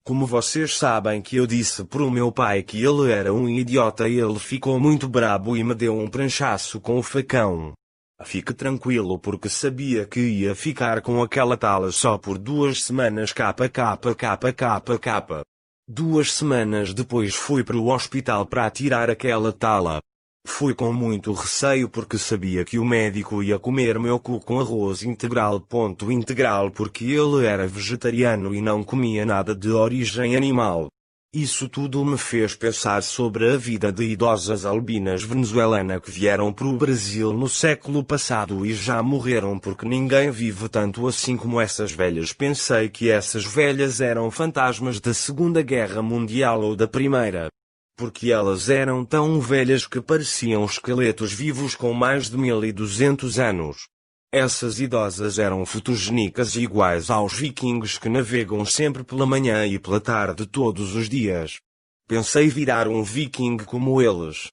Como vocês sabem que eu disse pro meu pai que ele era um idiota e ele ficou muito brabo e me deu um pranchaço com o facão. Fique tranquilo porque sabia que ia ficar com aquela tala só por 2 semanas kkkk. 2 semanas depois fui para o hospital para tirar aquela tala. Fui com muito receio porque sabia que o médico ia comer meu cu com arroz integral. Integral porque ele era vegetariano e não comia nada de origem animal. Isso tudo me fez pensar sobre a vida de idosas albinas venezuelanas que vieram para o Brasil no século passado e já morreram porque ninguém vive tanto assim como essas velhas. Pensei que essas velhas eram fantasmas da Segunda Guerra Mundial ou da Primeira. Porque elas eram tão velhas que pareciam esqueletos vivos com mais de 1200 anos. Essas idosas eram fotogênicas e iguais aos vikings que navegam sempre pela manhã e pela tarde todos os dias. Pensei virar um viking como eles.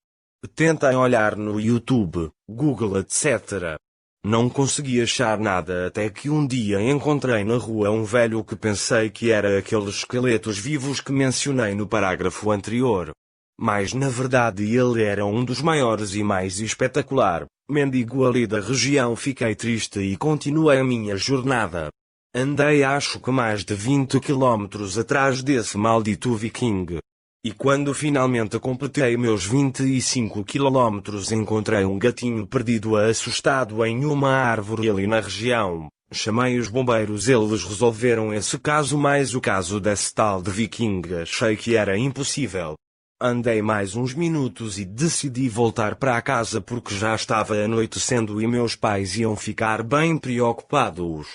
Tentem olhar no YouTube, Google etc. Não consegui achar nada até que um dia encontrei na rua um velho que pensei que era aqueles esqueletos vivos que mencionei no parágrafo anterior. Mas na verdade ele era um dos maiores e mais espetacular, mendigo ali da região. Fiquei triste e continuei a minha jornada. Andei acho que mais de 20 quilómetros atrás desse maldito viking. E quando finalmente completei meus 25 quilómetros encontrei um gatinho perdido assustado em uma árvore ali na região. Chamei os bombeiros, eles resolveram esse caso, mas o caso desse tal de viking achei que era impossível. Andei mais uns minutos e decidi voltar para casa porque já estava anoitecendo e meus pais iam ficar bem preocupados.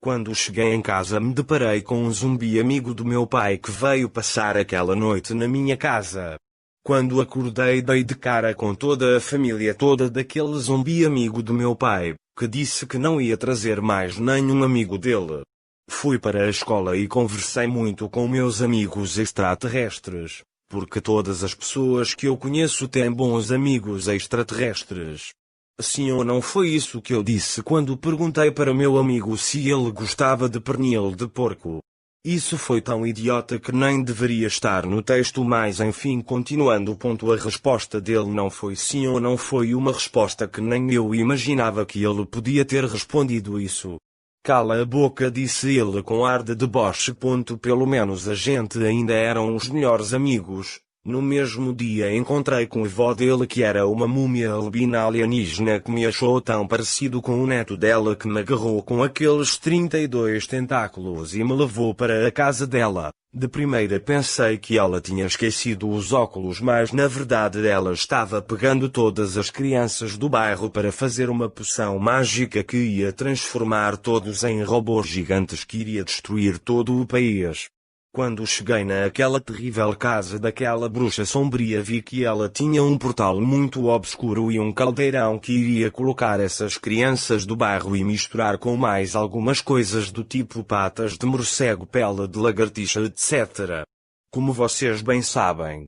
Quando cheguei em casa me deparei com um zumbi amigo do meu pai que veio passar aquela noite na minha casa. Quando acordei dei de cara com toda a família toda daquele zumbi amigo do meu pai, que disse que não ia trazer mais nenhum amigo dele. Fui para a escola e conversei muito com meus amigos extraterrestres. Porque todas as pessoas que eu conheço têm bons amigos extraterrestres. Sim ou não foi isso que eu disse quando perguntei para meu amigo se ele gostava de pernil de porco. Isso foi tão idiota que nem deveria estar no texto, mas enfim, continuando. A resposta dele não foi sim ou não, foi uma resposta que nem eu imaginava que ele podia ter respondido isso. Cala a boca, disse ele com ar de deboche. Pelo menos a gente ainda eram os melhores amigos. No mesmo dia encontrei com a avó dele que era uma múmia albina alienígena que me achou tão parecido com o neto dela que me agarrou com aqueles 32 tentáculos e me levou para a casa dela. De primeira pensei que ela tinha esquecido os óculos, mas na verdade ela estava pegando todas as crianças do bairro para fazer uma poção mágica que ia transformar todos em robôs gigantes que iria destruir todo o país. Quando cheguei naquela terrível casa daquela bruxa sombria vi que ela tinha um portal muito obscuro e um caldeirão que iria colocar essas crianças do bairro e misturar com mais algumas coisas do tipo patas de morcego, pele de lagartixa etc. Como vocês bem sabem.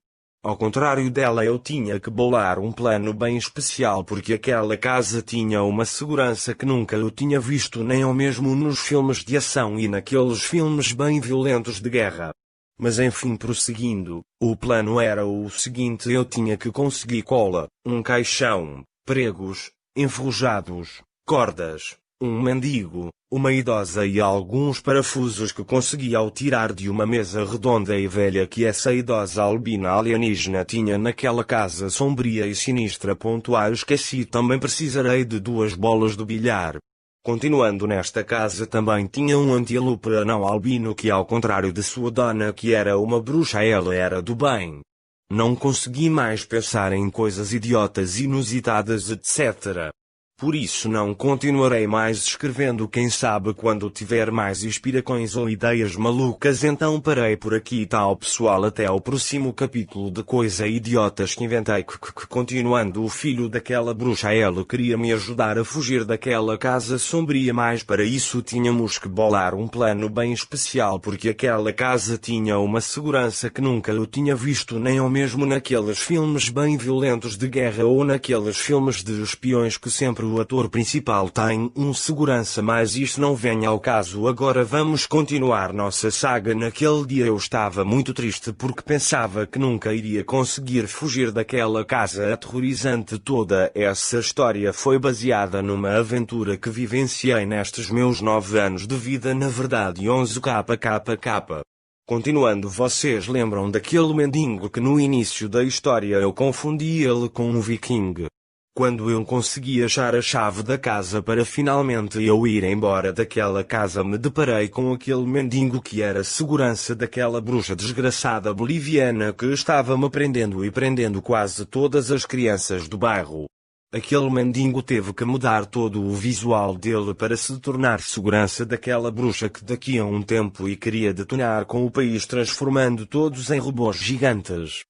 Ao contrário dela eu tinha que bolar um plano bem especial porque aquela casa tinha uma segurança que nunca eu tinha visto nem ao mesmo nos filmes de ação e naqueles filmes bem violentos de guerra. Mas enfim, prosseguindo, o plano era o seguinte: eu tinha que conseguir cola, um caixão, pregos, enferrujados, cordas, um mendigo, uma idosa e alguns parafusos que conseguia ao tirar de uma mesa redonda e velha que essa idosa albina alienígena tinha naquela casa sombria e sinistra. Esqueci, também precisarei de 2 bolas de bilhar. Continuando, nesta casa também tinha um antílope anão albino que, ao contrário de sua dona que era uma bruxa, ela era do bem. Não consegui mais pensar em coisas idiotas, inusitadas etc. Por isso não continuarei mais escrevendo. Quem sabe quando tiver mais inspirações ou ideias malucas. Então parei por aqui, tal pessoal, até ao próximo capítulo de Coisa Idiotas que Inventei. Continuando, o filho daquela bruxa, ele queria me ajudar a fugir daquela casa sombria, mas para isso tínhamos que bolar um plano bem especial porque aquela casa tinha uma segurança que nunca eu tinha visto nem ao mesmo naqueles filmes bem violentos de guerra ou naqueles filmes de espiões que sempre o ator principal tem um segurança, mas isso não vem ao caso. Agora vamos continuar nossa saga. Naquele dia eu estava muito triste porque pensava que nunca iria conseguir fugir daquela casa aterrorizante. Toda essa história foi baseada numa aventura que vivenciei nestes meus 9 anos de vida, na verdade 11 kkkk. Continuando, vocês lembram daquele mendigo que no início da história eu confundi ele com um viking? Quando eu consegui achar a chave da casa para finalmente eu ir embora daquela casa, me deparei com aquele mendigo que era segurança daquela bruxa desgraçada boliviana que estava me prendendo e prendendo quase todas as crianças do bairro. Aquele mendigo teve que mudar todo o visual dele para se tornar segurança daquela bruxa que daqui a um tempo e queria detonar com o país, transformando todos em robôs gigantes.